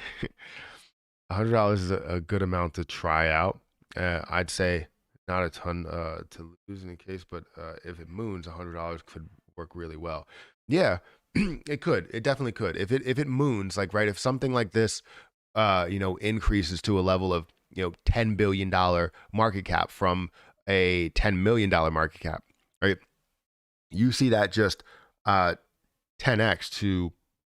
$100 is a good amount to try out. I'd say not a ton to lose in the case, but if it moons, $100 could work really well. Yeah, it could. It definitely could. If it moons, like, right, if something like this increases to a level of, $10 billion market cap from a $10 million market cap, right? You see that just uh 10x to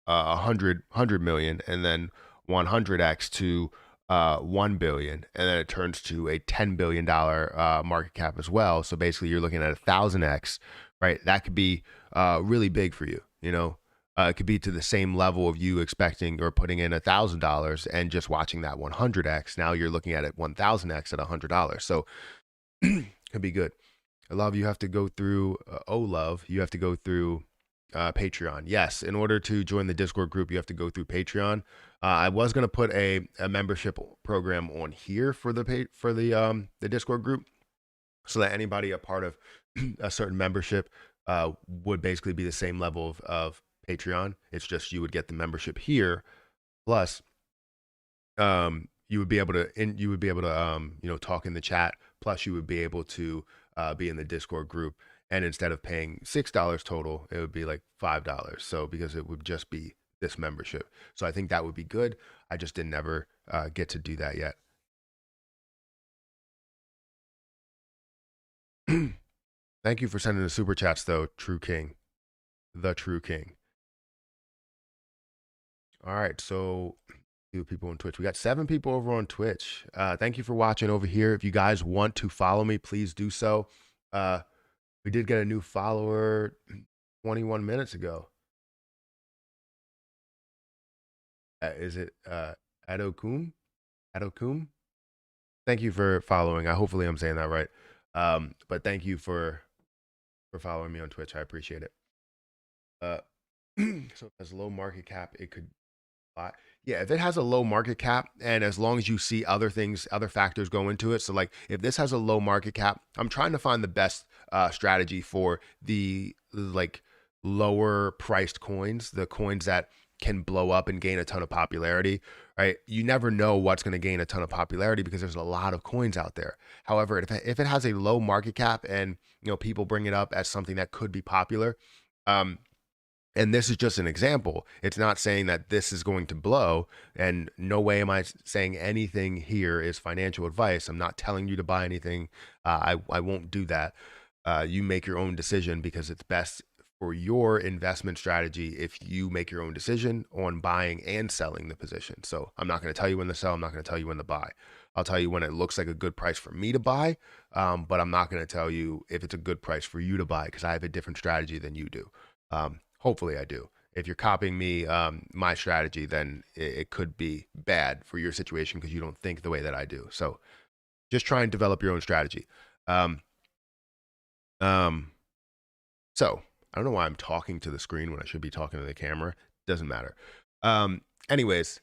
100 million, and then 100x to 1 billion, and then it turns to a $10 billion market cap as well. So basically you're looking at 1,000x, right? That could be really big for you. It could be to the same level of you expecting or putting in $1,000 and just watching that 100x. Now you're looking at it 1,000x at $100. So could be good. I love you have to go through love you have to go through Patreon. Yes, in order to join the Discord group, you have to go through Patreon. I was gonna put a membership program on here for the Discord group, so that anybody a part of a certain membership would basically be the same level of Patreon. It's just you would get the membership here, plus you would be able to talk in the chat, plus you would be able to be in the Discord group, and instead of paying $6 total, it would be like $5. So because it would just be this membership, so I think that would be good. I just didn't ever get to do that yet. Thank you for sending the super chats though, True King, the True King. All right, so people on Twitch. We got 7 people over on Twitch. Thank you for watching over here. If you guys want to follow me, please do so. We did get a new follower 21 minutes ago. Is it Adokum? Adokum? Thank you for following. Hopefully I'm saying that right. But thank you for following me on Twitch. I appreciate it. So as low market cap, it could yeah, if it has a low market cap, and as long as you see other things, other factors go into it. So like if this has a low market cap, I'm trying to find the best strategy for the like lower priced coins, the coins that can blow up and gain a ton of popularity, right? You never know what's going to gain a ton of popularity because there's a lot of coins out there. However, if it has a low market cap and people bring it up as something that could be popular, and this is just an example. It's not saying that this is going to blow, and no way am I saying anything here is financial advice. I'm not telling you to buy anything. I won't do that. You make your own decision because it's best for your investment strategy if you make your own decision on buying and selling the position. So I'm not going to tell you when to sell. I'm not going to tell you when to buy. I'll tell you when it looks like a good price for me to buy, but I'm not going to tell you if it's a good price for you to buy because I have a different strategy than you do. Hopefully I do. If you're copying me, my strategy, then it could be bad for your situation because you don't think the way that I do. So just try and develop your own strategy. Um, so I don't know why I'm talking to the screen when I should be talking to the camera. Doesn't matter. Anyways,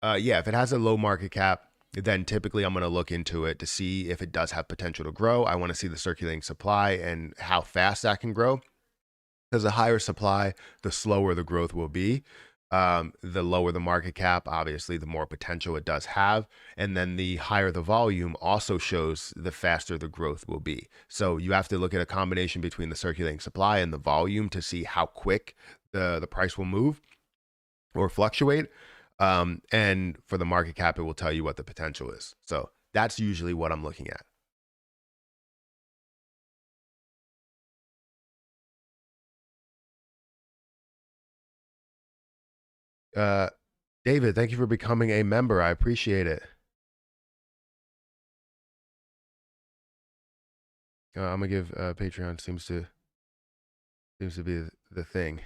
yeah, if it has a low market cap, then typically I'm going to look into it to see if it does have potential to grow. I want to see the circulating supply and how fast that can grow. Because the higher supply, the slower the growth will be. The lower the market cap, obviously, the more potential it does have. And then the higher the volume also shows the faster the growth will be. So you have to look at a combination between the circulating supply and the volume to see how quick the price will move or fluctuate. And for the market cap, it will tell you what the potential is. So that's usually what I'm looking at. David, thank you for becoming a member. I appreciate it. I'm gonna give Patreon seems to be the thing.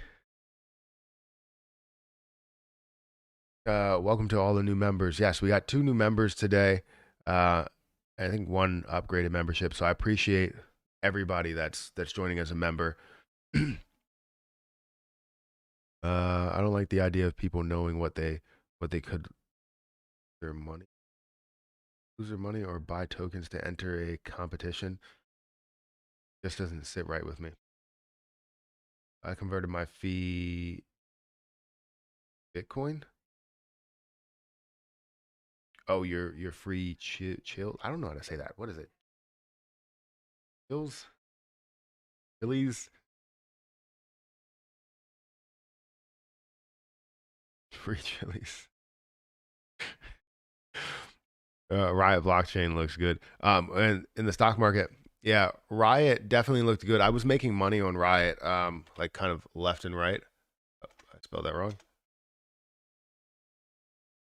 Welcome to all the new members. Yes, we got 2 new members today. I think 1 upgraded membership. So I appreciate everybody that's joining as a member. I don't like the idea of people knowing what they could their money lose their money or buy tokens to enter a competition. Just doesn't sit right with me. I converted my fee Bitcoin. Oh, your free chill. I don't know how to say that. What is it? Chills? Chilies? Free chilies. Riot blockchain looks good. And in the stock market, yeah, Riot definitely looked good. I was making money on Riot, like kind of left and right. Oh, I spelled that wrong.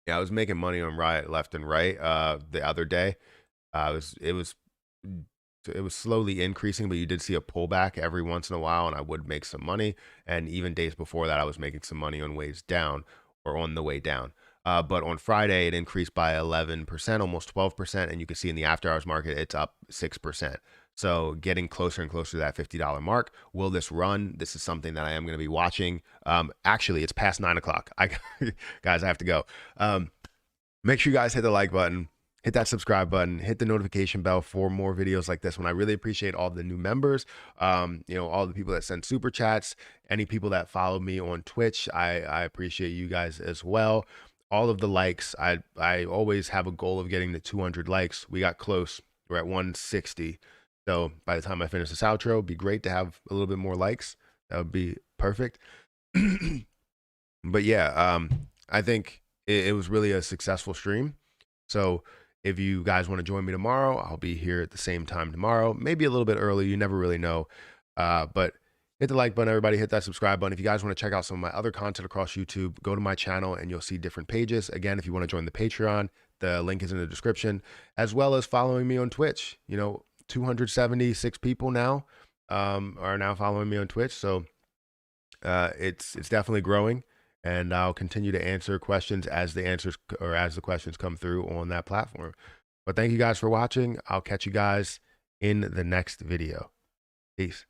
Yeah, I was making money on Riot left and right the other day. It was slowly increasing, but you did see a pullback every once in a while, and I would make some money. And even days before that, I was making some money on ways down or on the way down. But on Friday, it increased by 11%, almost 12%. And you can see in the after hours market, it's up 6%. So getting closer and closer to that $50 mark. Will this run? This is something that I am going to be watching. Actually, it's past 9 o'clock. Guys, I have to go. Make sure you guys hit the like button, hit that subscribe button, hit the notification bell for more videos like this one. I really appreciate all the new members, all the people that send super chats, any people that follow me on Twitch. I appreciate you guys as well. All of the likes. I always have a goal of getting to 200 likes. We got close. We're at 160. So by the time I finish this outro, it'd be great to have a little bit more likes. That would be perfect. But yeah, I think it was really a successful stream. So if you guys want to join me tomorrow, I'll be here at the same time tomorrow, maybe a little bit early. You never really know. But hit the like button, everybody. Hit that subscribe button. If you guys want to check out some of my other content across YouTube, go to my channel and you'll see different pages. Again, if you want to join the Patreon, the link is in the description, as well as following me on Twitch. 276 people now are now following me on Twitch. So it's definitely growing. And I'll continue to answer questions as the questions come through on that platform. But thank you guys for watching. I'll catch you guys in the next video. Peace.